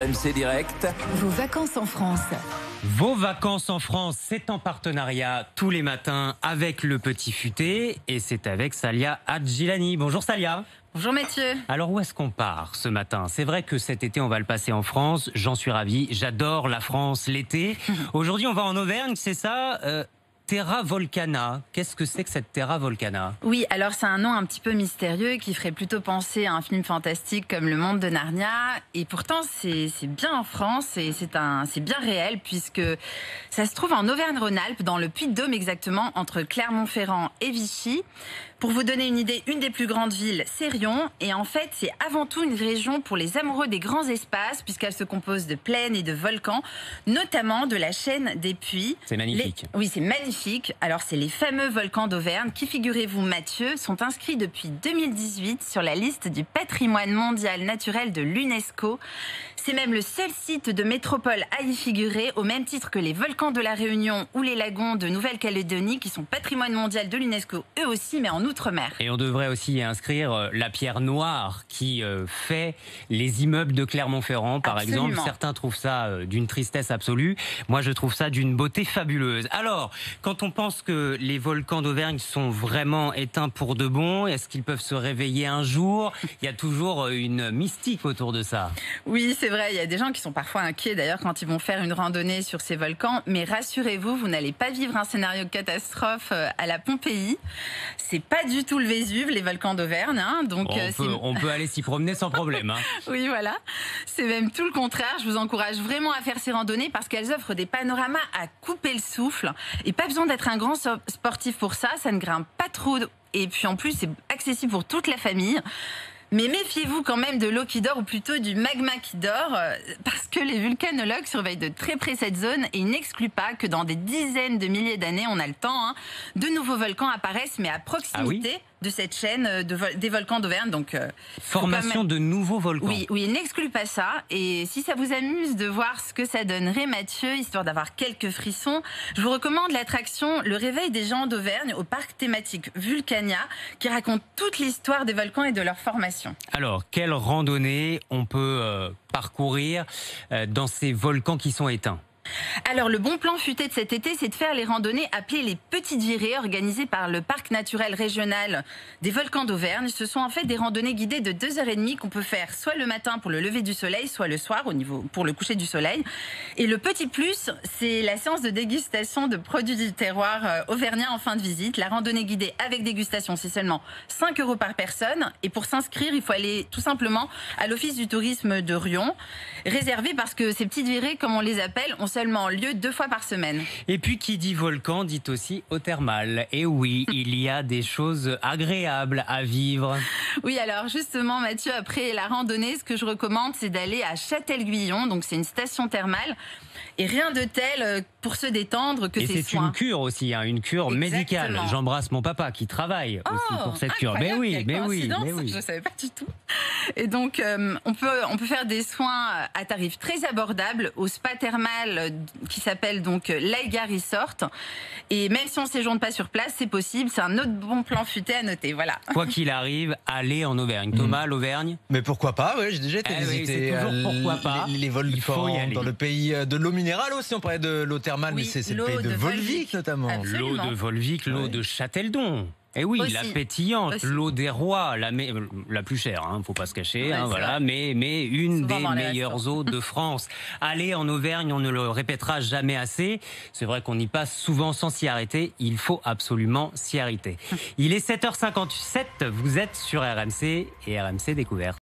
MC Direct. Vos vacances en France. Vos vacances en France, c'est en partenariat tous les matins avec Le Petit Futé et c'est avec Salia Hadjilani. Bonjour Salia. Bonjour Mathieu. Alors où est-ce qu'on part ce matin? C'est vrai que cet été on va le passer en France, j'en suis ravi, j'adore la France l'été. Aujourd'hui on va en Auvergne, c'est ça Terra Volcana, qu'est-ce que c'est que cette Terra Volcana? Oui, alors c'est un nom un petit peu mystérieux qui ferait plutôt penser à un film fantastique comme Le Monde de Narnia. Et pourtant, c'est bien en France et c'est bien réel puisque ça se trouve en Auvergne-Rhône-Alpes, dans le Puy-de-Dôme exactement, entre Clermont-Ferrand et Vichy. Pour vous donner une idée, une des plus grandes villes, c'est Riom. Et en fait, c'est avant tout une région pour les amoureux des grands espaces puisqu'elle se compose de plaines et de volcans, notamment de la chaîne des Puys. C'est magnifique. Oui, c'est magnifique. Alors, c'est les fameux volcans d'Auvergne qui, figurez-vous, Mathieu, sont inscrits depuis 2018 sur la liste du patrimoine mondial naturel de l'UNESCO. C'est même le seul site de métropole à y figurer, au même titre que les volcans de la Réunion ou les lagons de Nouvelle-Calédonie, qui sont patrimoine mondial de l'UNESCO, eux aussi, mais en Outre-mer. Et on devrait aussi y inscrire la pierre noire qui fait les immeubles de Clermont-Ferrand, par Absolument. exemple. Certains trouvent ça d'une tristesse absolue. Moi, je trouve ça d'une beauté fabuleuse. Alors, quand on pense que les volcans d'Auvergne sont vraiment éteints pour de bon, est-ce qu'ils peuvent se réveiller un jour? Il y a toujours une mystique autour de ça. Oui, c'est vrai, il y a des gens qui sont parfois inquiets d'ailleurs quand ils vont faire une randonnée sur ces volcans, mais rassurez-vous, vous n'allez pas vivre un scénario de catastrophe à la Pompéi. C'est pas du tout le Vésuve, les volcans d'Auvergne, hein, donc On peut aller s'y promener sans problème. Hein. oui, voilà. C'est même tout le contraire. Je vous encourage vraiment à faire ces randonnées parce qu'elles offrent des panoramas à couper le souffle. Et pas besoin d'être un grand sportif pour ça. Ça ne grimpe pas trop. Et puis en plus, c'est accessible pour toute la famille. Mais méfiez-vous quand même de l'eau qui dort, ou plutôt du magma qui dort, parce que les volcanologues surveillent de très près cette zone et ils n'excluent pas que dans des dizaines de milliers d'années, on a le temps, hein, de nouveaux volcans apparaissent, mais à proximité de cette chaîne des volcans d'Auvergne. Donc, formation de nouveaux volcans. Oui, ils n'excluent pas ça. Et si ça vous amuse de voir ce que ça donnerait, Mathieu, histoire d'avoir quelques frissons, je vous recommande l'attraction Le Réveil des gens d'Auvergne au parc thématique Vulcania, qui raconte toute l'histoire des volcans et de leur formation. Alors, quelle randonnée on peut parcourir dans ces volcans qui sont éteints? Alors, le bon plan futé de cet été, c'est de faire les randonnées appelées les petites virées, organisées par le parc naturel régional des volcans d'Auvergne. Ce sont en fait des randonnées guidées de 2h30 qu'on peut faire soit le matin pour le lever du soleil, soit le soir pour le coucher du soleil. Et le petit plus, c'est la séance de dégustation de produits du terroir auvergnat en fin de visite. La randonnée guidée avec dégustation, c'est seulement 5 € par personne. Et pour s'inscrire, il faut aller tout simplement à l'office du tourisme de Riom, réservé parce que ces petites virées, comme on les appelle, ont seulement lieu 2 fois par semaine. Et puis qui dit volcan dit aussi eau thermale. Et oui, il y a des choses agréables à vivre. Oui, alors justement Mathieu, après la randonnée, ce que je recommande, c'est d'aller à Châtel-Guyon, donc c'est une station thermale. Et rien de tel pour se détendre que et ces c'est soins. une cure aussi, hein, une cure médicale. Exactement. J'embrasse mon papa qui travaille aussi pour cette cure. Mais Incroyable, oui, quelle mais oui, coïncidence, mais oui. je ne savais pas du tout. Et donc, on peut faire des soins à tarif très abordable au spa thermal qui s'appelle donc l'Aiga Resort. Et même si on ne séjourne pas sur place, c'est possible. C'est un autre bon plan futé à noter. Voilà. Quoi qu'il arrive, allez en Auvergne. Thomas, l'Auvergne? Mais pourquoi pas, oui, j'ai déjà été oui, visiter c'est toujours pourquoi pas. les Il faut y volcans aller. dans le pays de l'eau minérale aussi. On parlait de l'eau thermale, Oui, mais c'est le l'eau pays de de Volvic Volvic. notamment. Absolument. L'eau de Volvic, l'eau Ouais. de Châteldon. Et oui, Aussi. la pétillante, Aussi. l'eau des rois, la plus chère, hein, faut pas se cacher, Ouais, hein, c'est voilà, vrai. mais une Souvent des dans les meilleures restaurants. eaux de France. Allez en Auvergne, on ne le répétera jamais assez. C'est vrai qu'on y passe souvent sans s'y arrêter. Il faut absolument s'y arrêter. Il est 7h57, vous êtes sur RMC et RMC Découverte.